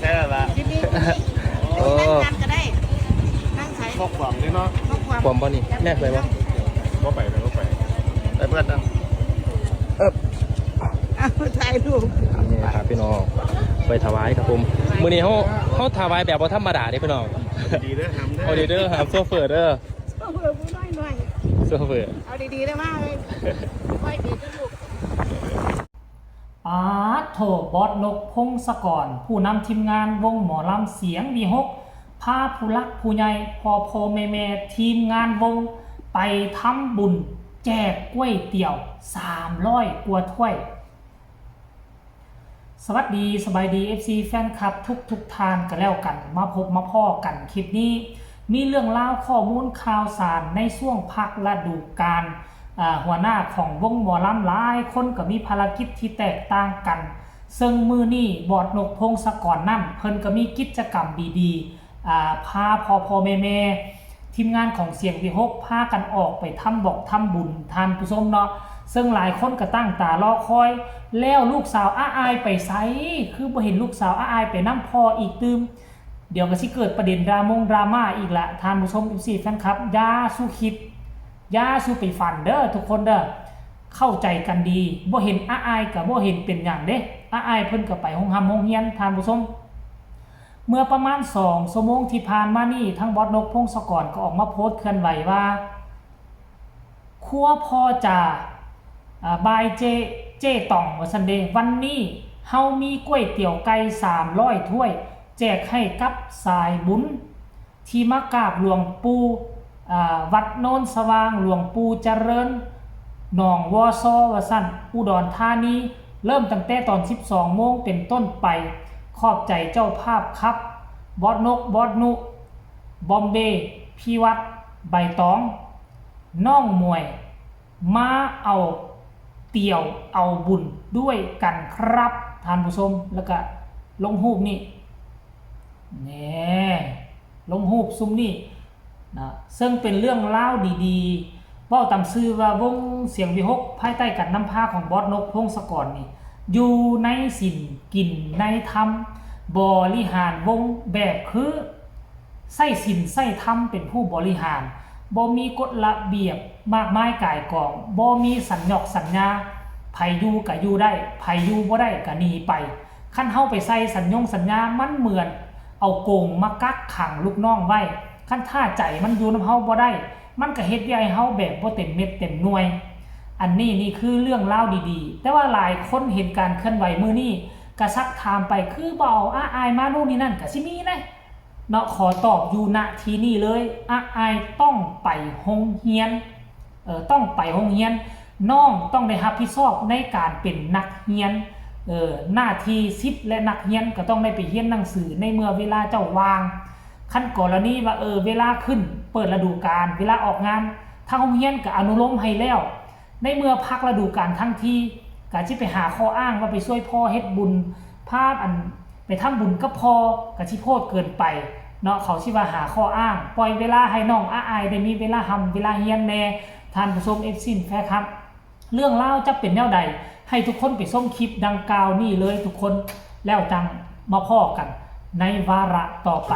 ช่ละ ดีๆนั่งกันก็ได้นั่งใช้ พกหวังนี่เนาะ ความบ่นี่แน่เลยบ่ ก็ไปไปเพื่อนนะ ถ่ายรูป นี่ครับพี่น้องไปถวายครับผมมื้อนี้เขาถวายแบบบ่ธรรมดาเด้พี่น้อง ดีเด้อทำเด้อ เอาดีเด้อครับโซเฟอร์เด้อ เอาเบอร์ผู้น้อยหน่อย โซเฟอร์ เอาดีๆได้มากเลยค่อยดีทุกลูก โถบอสนกพงศกรผู้นำทีมงานวงหมอลำเสียงวีหกพาผู้รักผู้ใหญ่พ่อแม่ทีมงานวงไปทำบุญแจกก๋วยเตี๋ยว300กว่าถ้วยสวัสดีสบายดี FC แฟนคลับทุกทานกันแล้วกันมาพบมาพ่อกันคลิปนี้มีเรื่องเล่าข้อมูลข่าวสารในช่วงพักฤดูกาลหัวหน้าของวงหมอลำหลายคนก็มีภารกิจที่แตกต่างกันซึ่งมือนี่บอดนกพงศกรนั่นเพิ่นก็มีกิจกรรมดีๆพาพ่อแม่ทีมงานของเสียงวิหกพากันออกไปทำบุญทานผู้ชมเนาะซึ่งหลายคนก็ตั้งตารอคอยแล้วลูกสาวอายไปไสคือบ่เห็นลูกสาวอายไปนำพ่ออีกตืมเดี๋ยวก็สิเกิดประเด็นดราม่าอีกละทานผู้ชมFCแฟนคลับอย่าสู้คิดอย่าสู้ไปฝันเด้อทุกคนเด้อเข้าใจกันดีบ่เห็นอายกับบ่เห็นเป็นอย่างเด้อายเพิ่นก็ไปโรงเรียนทานผู้ชมเมื่อประมาณ2 ชั่วโมงที่ผ่านมานี่ทั้งบอสนกพงศกรก็ออกมาโพสต์เคลื่อนไหวว่าครัวพ่อจ่าบายเจต่องว่าซั่นเด้วันนี้เฮามีก๋วยเตี๋ยวไก่300ถ้วยแจกให้กับสายบุญที่มากราบหลวงปู่วัดโนนสว่างหลวงปู่เจริญหนองวอซอว่าซั่นอุดรธานีเริ่มตั้งแต่ตอน12 โมงเป็นต้นไปขอบใจเจ้าภาพครับบอสนกบอสนุบอมเบย์พี่วัดใบตองน้องมวยมาเอาเตี๋ยวเอาบุญด้วยกันครับท่านผู้ชมแล้วก็ลงรูปนี่แน่ลงรูปซุมนี่นะซึ่งเป็นเรื่องเล่าดีๆเว้าตามชื่อว่าวงเสียงวิหกภายใต้การนำพาของบอสนกพงศกรนี่อยู่ในศีลกินในธรรมบริหารวงแบบคือใส่ศีลใส่ธรรมเป็นผู้บริหารบ่มีกฎระเบียบมากมายก่ายกองบ่มีสัญญาไผอยู่ก็อยู่ได้ไผอยู่บ่ได้ก็หนีไปคันเฮาไปใส่สัญญามันเหมือนเอาโกงมากักขังลูกน้องไว้คันท่าใจมันอยู่นำเฮาบ่ได้มันก็เฮ็ดให้เฮาแบบบ่เต็มเม็ดเต็มหน่วยอันนี้นี่คือเรื่องเล่าดีๆแต่ว่าหลายคนเห็นการเคลื่อนไหวมื้อนี้ก็ซักถามไปคือบ่เอาอายมาโน่นนี่นั่นก็สิมีนะเนาะขอตอบอยู่ณที่นี่เลยอายต้องไปโรงเรียนต้องไปโรงเรียนน้องต้องได้รับผิดชอบในการเป็นนักเรียนหน้าที่ศิษย์และนักเรียนก็ต้องได้ไปเรียนหนังสือในเมื่อเวลาเจ้าว่างขั้นกรณีว่าเวลาขึ้นเปิดฤดูกาลเวลาออกงานทางโรงเรียนก็อนุโลมให้แล้วในเมื่อพักฤดูกาลทั้งทีก็สิไปหาข้ออ้างว่าไปช่วยพ่อเฮ็ดบุญพาอันไปทำบุญกับพ่อก็สิโพดเกินไปเนาะเขาสิว่าหาข้ออ้างปล่อยเวลาให้น้องอายได้มีเวลาทำเวลาเรียนแน่ท่านผู้ชม FC แฟร์ครับเรื่องเล่าจะเป็นแนวใดให้ทุกคนไปส้มคลิปดังกล่าวนี่เลยทุกคนแล้วจังมาพ้อกันในวาระต่อไป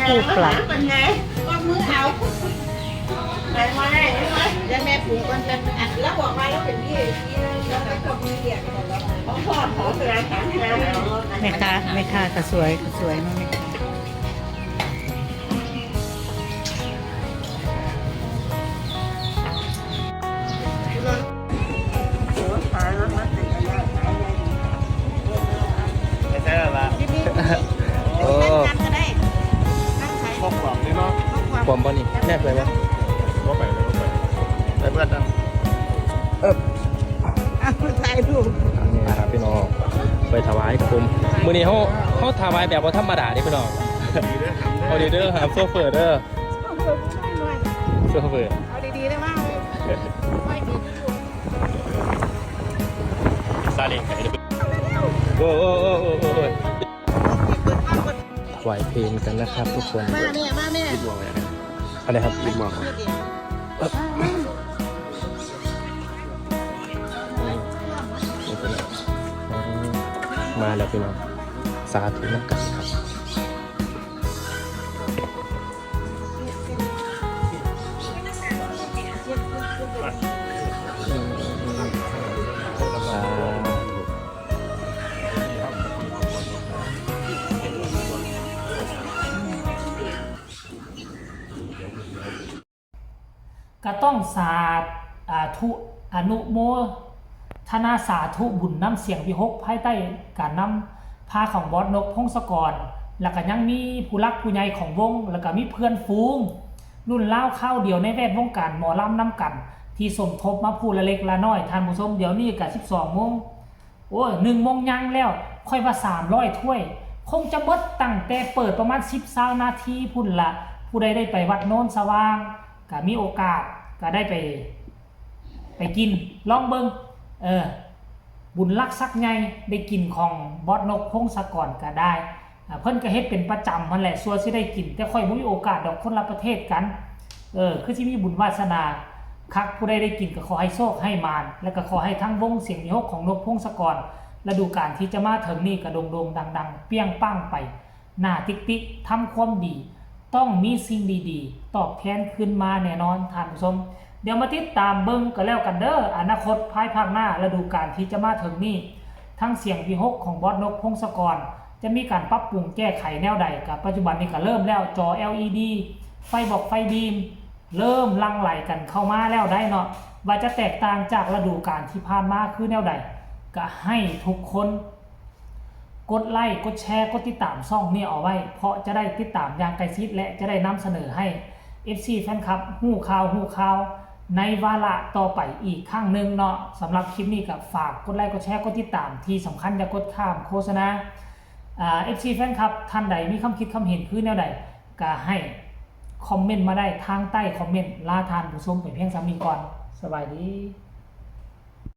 ผู้ปรับเป็นไงว่ามือเอา ปรุงก่อนแต่แล้วบอกมาแล้วเป็นพี่แล้วก็คนมีเดียกันแล้วพ่อขอเวลาถามแม่ค่ะก็สวยมากแม่ค่ะไม่ใช่ละ โอ้ นั่งก็ได้นั่งใช้ พวกความนี่เนาะ ความบ่นี่แนบเลยบ่ บ่ไปแต่เพื่อนนั่ง ถ่ายรูป นี่ครับพี่น้องไปถวายครับผมมื้อนี้เขาถวายแบบบ่ธรรมดาเด้พี่น้อง ดีเด้อทำได้ เอาดีเด้อครับโซเฟอร์เด้อโซเฟอร์ เอาดีๆได้มากเลยไม่มี ซาเล้งไก่เด้อโอ้ถวายเพลงกันนะครับทุกคน มาแม่ คิดว่าไง อะไรครับ คิดว่า มาแล้วพี่น้องสาธุนักกันครับสาธุ ก็ต้องสาธุอนุโมทนาสาธุบุญน้ำเสียงวิหกภายใต้การนำพาของบอสนกพงศกรแล้วก็ยังมีผู้รักผู้ใหญ่ของวงแล้วก็มีเพื่อนฟูงรุ่นเล่าข้าวเดียวในแวดวงการหมอลำน้ำกันที่สมทบมาผู้ละเล็กละน้อยทานผู้ชมเดี๋ยวนี้กับ12 โมงโอ้ย1 โมงยังแล้วค่อยว่า300 ถ้วยคงจะเบิดตั้งแต่เปิดประมาณ10-20 นาทีพุ่นละผู้ใดได้ไปวัดโน้นสว่างก็มีโอกาสก็ได้ไปกินลองเบิ่งบุญรักสักไงได้กินของบอสนกพงศกรก็ได้เพิ่นก็เฮ็ดเป็นประจำมันแหละส่วนสิได้กินแต่ค่อยบ่มีโอกาสดอกคนละประเทศกันคือสิมีบุญวาสนาคักผู้ใดได้กินก็ขอให้โชคให้มารแล้วก็ขอให้ทั้งวงเสียงวิหกของนกพงศกรฤดูกาลที่จะมาถึงนี่ก็โด่งๆดังๆเปี้ยงปังไปหน้าติ๊กๆทำความดีต้องมีสิ่งดีๆตอบแทนขึ้นมาแน่นอนท่านผู้ชมเดี๋ยวมาติดตามเบิ่งกันแล้วกันเด้ออนาคตภายภาคหน้าฤดูกาลที่จะมาถึงนี่ทั้งเสียงวิหกของบอสนกพงศกรจะมีการปรับปรุงแก้ไขแนวใดกับปัจจุบันนี้ก็เริ่มแล้วจอ LED ไฟบอกไฟบีมเริ่มลังไหลกันเข้ามาแล้วได้เนาะว่าจะแตกต่างจากฤดูกาลที่ผ่านมาคือแนวใดก็ให้ทุกคนกดไลค์กดแชร์กดติดตามช่องนี้เอาไว้เพราะจะได้ติดตามอย่างใกล้ชิดและจะได้นำเสนอให้ FC แฟนคลับฮู้ข่าวในวาระต่อไปอีกครั้งหนึ่งเนาะสำหรับคลิปนี้ก็ฝากกดไลค์กดแชร์กดติดตามที่สำคัญอย่ากดข้ามโฆษณาFC แฟนคลับท่านใดมีคำคิดคำเห็นคือแนวใดก็ให้คอมเมนต์มาได้ทางใต้คอมเมนต์ลาทานผู้ชมไปเพียงสามีก่อนสบายดี